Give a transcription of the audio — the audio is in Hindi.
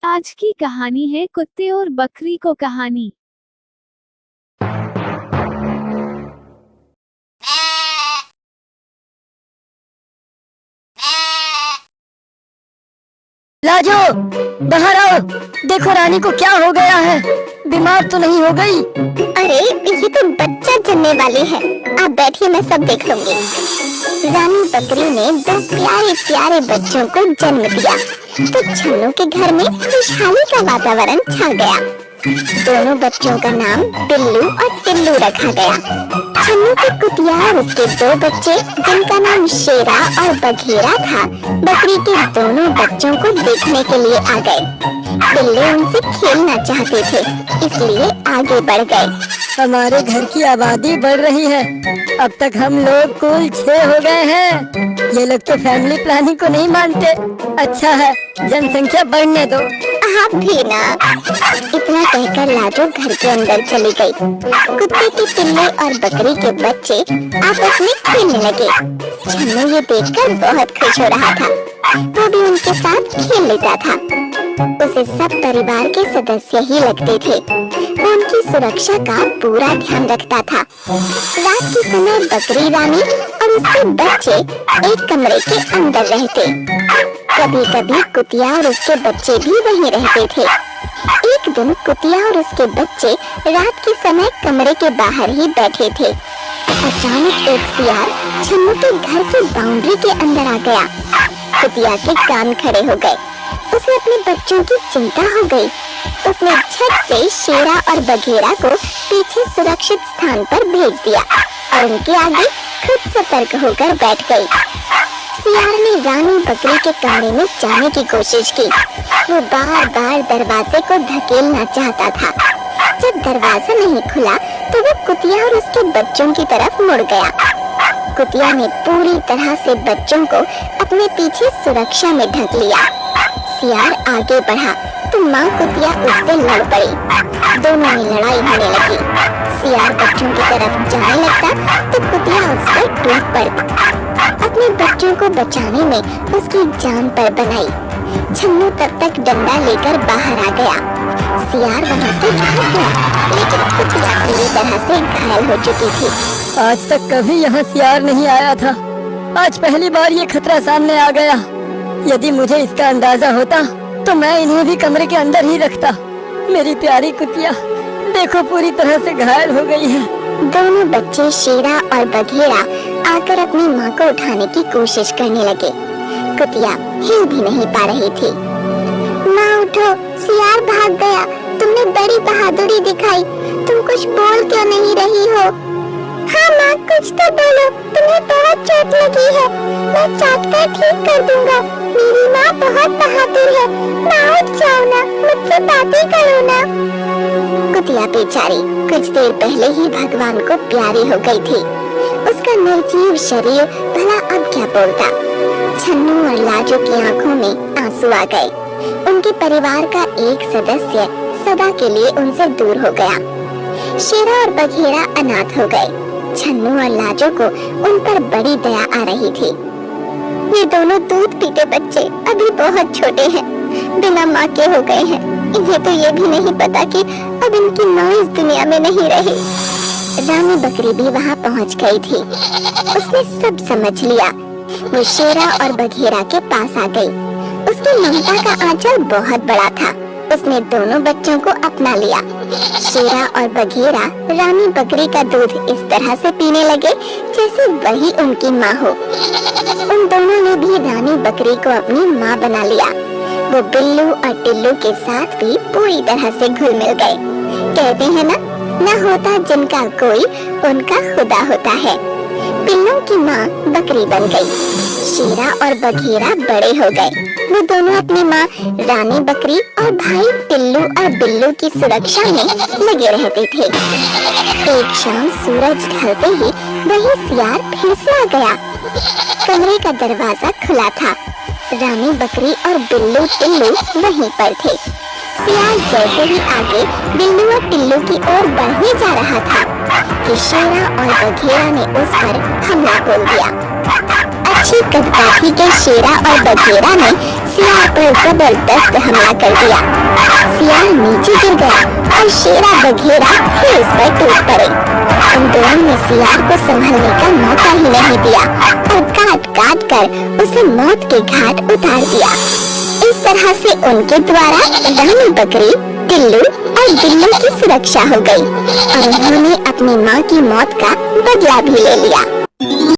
आज की कहानी है कुत्ते और बकरी को कहानी। लाजो, बाहर आओ। देखो रानी को क्या हो गया है, बीमार तो नहीं हो गई? अरे ये तो बच्चा जन्मने वाली है, आप बैठिए मैं सब देख लूंगी। रानी बकरी ने दो प्यारे प्यारे बच्चों को जन्म दिया तो छन्नू के घर में खुशहाली का वातावरण छा गया। दोनों बच्चों का नाम बिल्लू और टिल्लू रखा गया। छन्नू के कुतिया और उसके दो बच्चे जिनका नाम शेरा और बघेरा था, बकरी के दोनों बच्चों को देखने के लिए आ गए। बिल्ली उनसे खेलना चाहते थे इसलिए आगे बढ़ गए। हमारे घर की आबादी बढ़ रही है, अब तक हम लोग कुल 6 हो गए हैं। ये लोग तो फैमिली प्लानिंग को नहीं मानते। अच्छा है, जनसंख्या बढ़ने दो। आप भी ना। इतना कहकर लाजो घर के अंदर चली गई। कुत्ते की पिल्ली और बकरी के बच्चे आपस में खेलने लगे। छन्नू ये देखकर बहुत खुश हो रहा था, वो भी उनके साथ खेल लेता था। उसे सब परिवार के सदस्य ही लगते थे, वो उनकी सुरक्षा का पूरा ध्यान रखता था। रात के समय बकरी रानी और उसके बच्चे एक कमरे के अंदर रहते। कभी कभी कुतिया और उसके बच्चे भी वहीं रहते थे। एक दिन कुतिया और उसके बच्चे रात के समय कमरे के बाहर ही बैठे थे। अचानक एक सियार छन्नू के घर की बाउंड्री के अंदर आ गया। कुतिया के कान खड़े हो गए, उसे अपने बच्चों की चिंता हो गई। उसने झट से शेरा और बघेरा को पीछे सुरक्षित स्थान पर भेज दिया और उनके आगे खुद सतर्क होकर बैठ गई। सियार ने रानी बकरी के कमरे में जाने की कोशिश की। वो बार बार दरवाजे को धकेलना चाहता था। जब दरवाजा नहीं खुला तो वो कुतिया और उसके बच्चों की तरफ मुड़ गया। कुतिया ने पूरी तरह से बच्चों को अपने पीछे सुरक्षा में ढक लिया। सियार आगे बढ़ा तो माँ कुतिया उससे लड़ पड़ी। दोनों में लड़ाई होने लगी। सियार बच्चों की तरफ जाने लगता तो कुतिया उस पर टूट पड़ती। अपने बच्चों को बचाने में उसकी जान पर बनाई। छन्नू तब तक डंडा लेकर बाहर आ गया। सियार वहाँ से भाग गया, लेकिन कुतिया पूरी तरह से घायल हो चुकी थी। आज तक कभी यहाँ सियार नहीं आया था, आज पहली बार ये खतरा सामने आ गया। यदि मुझे इसका अंदाजा होता तो मैं इन्हें भी कमरे के अंदर ही रखता। मेरी प्यारी कुतिया देखो पूरी तरह से घायल हो गई है। दोनों बच्चे शेरा और बघेरा आकर अपनी माँ को उठाने की कोशिश करने लगे। कुतिया हिल भी नहीं पा रही थी। माँ उठो, सियार भाग गया। तुमने बड़ी बहादुरी दिखाई, तुम कुछ बोल क्यों नहीं रही हो? हाँ माँ, कुछ तो बोलो, तुम्हें बहुत चोट लगी है। मैं चाटकर ठीक कर दूंगा। मेरी माँ बहुत बहादुर है। माँ उठ जाओ ना, मुझसे बातें करो ना। कुतिया बेचारी कुछ देर पहले ही भगवान को प्यारी हो गई थी। उसका निर्जीव शरीर भला अब क्या बोलता। छन्नू और लाजो की आंखों में आंसू आ गए। उनके परिवार का एक सदस्य सदा के लिए उनसे दूर हो गया। शेरा और बघेरा अनाथ हो गए। छन्नू और लाजो को उन पर बड़ी दया आ रही थी। ये दोनों दूध पीते बच्चे अभी बहुत छोटे हैं, बिना माँ के हो गए हैं। इन्हें तो ये भी नहीं पता कि अब इनकी माँ इस दुनिया में नहीं रही। रानी बकरी भी वहाँ पहुँच गई थी। उसने सब समझ लिया। वो शेरा और बघेरा के पास आ गई। उसकी ममता का आंचल बहुत बड़ा था। उसने दोनों बच्चों को अपना लिया। शेरा और बघेरा रानी बकरी का दूध इस तरह से पीने लगे जैसे वही उनकी माँ हो। उन दोनों ने भी रानी बकरी को अपनी माँ बना लिया। वो बिल्लू और टिल्लू के साथ भी पूरी तरह से घुल मिल गए। कहते हैं ना होता जिनका कोई उनका खुदा होता है। पिल्लों की माँ बकरी बन गई। शेरा और बघेरा बड़े हो गए। वो दोनों अपनी माँ रानी बकरी और भाई टिल्लू और बिल्लू की सुरक्षा में लगे रहते थे। एक शाम सूरज ढलते ही वही सियार फिर से आ गया। कमरे का दरवाजा खुला था। रानी बकरी और बिल्लू टिल्लू वहीं पर थे। सियार जैसे ही आगे बिल्लू और टिल्लू की ओर बढ़ने जा रहा था कि शेरा और बघेरा ने उस पर हमला बोल दिया। अच्छी कदकाठी के शेरा और बघेरा ने सियार पर जबरदस्त हमला कर दिया। सियार नीचे गिर गया और शेरा बघेरा फिर उस पर टूट पड़े। उन दोनों ने सियार को संभलने का मौका ही नहीं दिया और काट काट कर उसे मौत के घाट उतार दिया। इस तरह से उनके द्वारा रानी बकरी, टिल्लू और बिल्लू की सुरक्षा हो गई और उन्होंने अपनी माँ की मौत का बदला भी ले लिया।